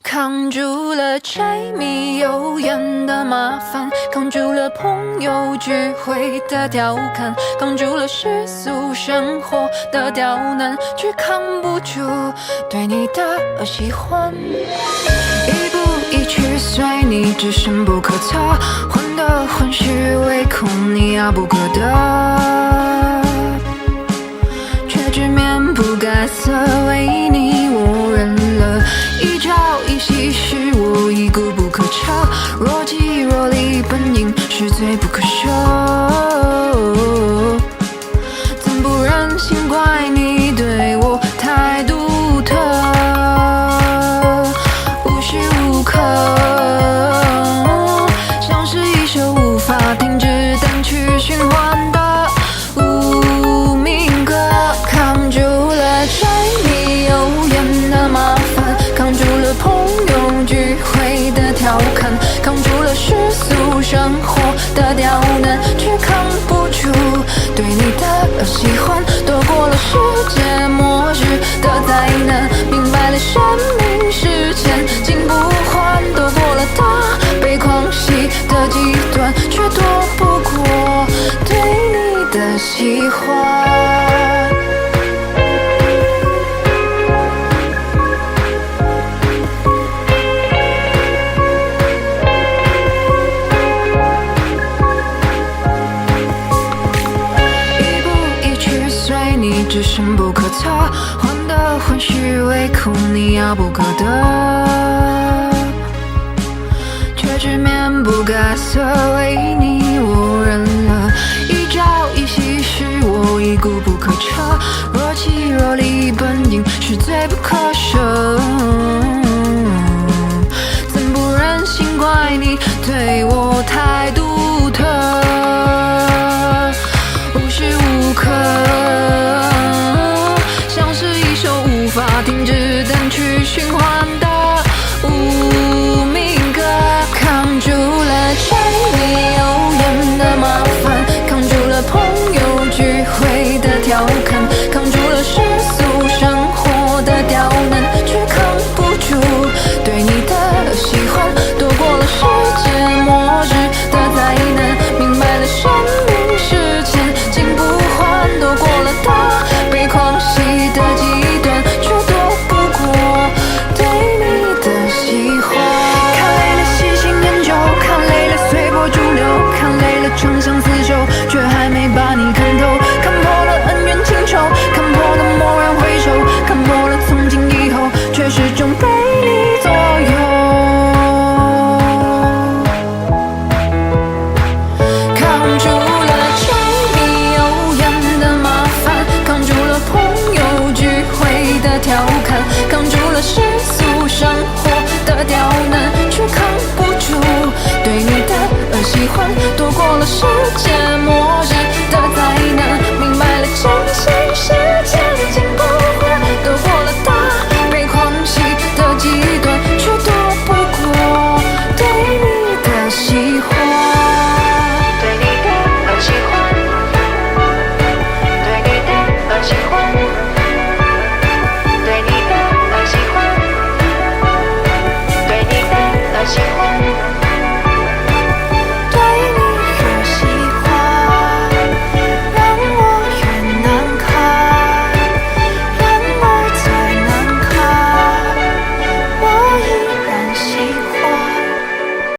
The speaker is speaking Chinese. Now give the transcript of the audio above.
扛住了柴米油盐的麻烦，扛住了朋友聚会的调侃，扛住了世俗生活的刁难，却扛不住对你的喜欢。一步一趋随你，只剩不可测，患得患失，唯恐你遥不可得，却直面不改色，为你我认了。一朝一夕是我已固不可彻，若即若离本应是罪不可赦，怎不忍心怪你对我太独特，无时无刻像是一首无法停止单曲循环的无名歌。扛住了柴米油盐的麻烦，扛住了朋友聚会的调侃，扛住了世俗生活的刁难，却扛不住对你的喜欢，躲过了世界末日的灾难，明白了生命是千金不换，躲过了大悲狂喜的极端，却躲不过对你的喜欢。只剩不可测，患得患失，唯恐你遥不可得，却直面不改色，为你我认了。一朝一夕是我已固不可彻，若即若离本应是罪不可赦，怎不忍心怪你对我太独特，无时无刻像是一首无法停止单曲循环的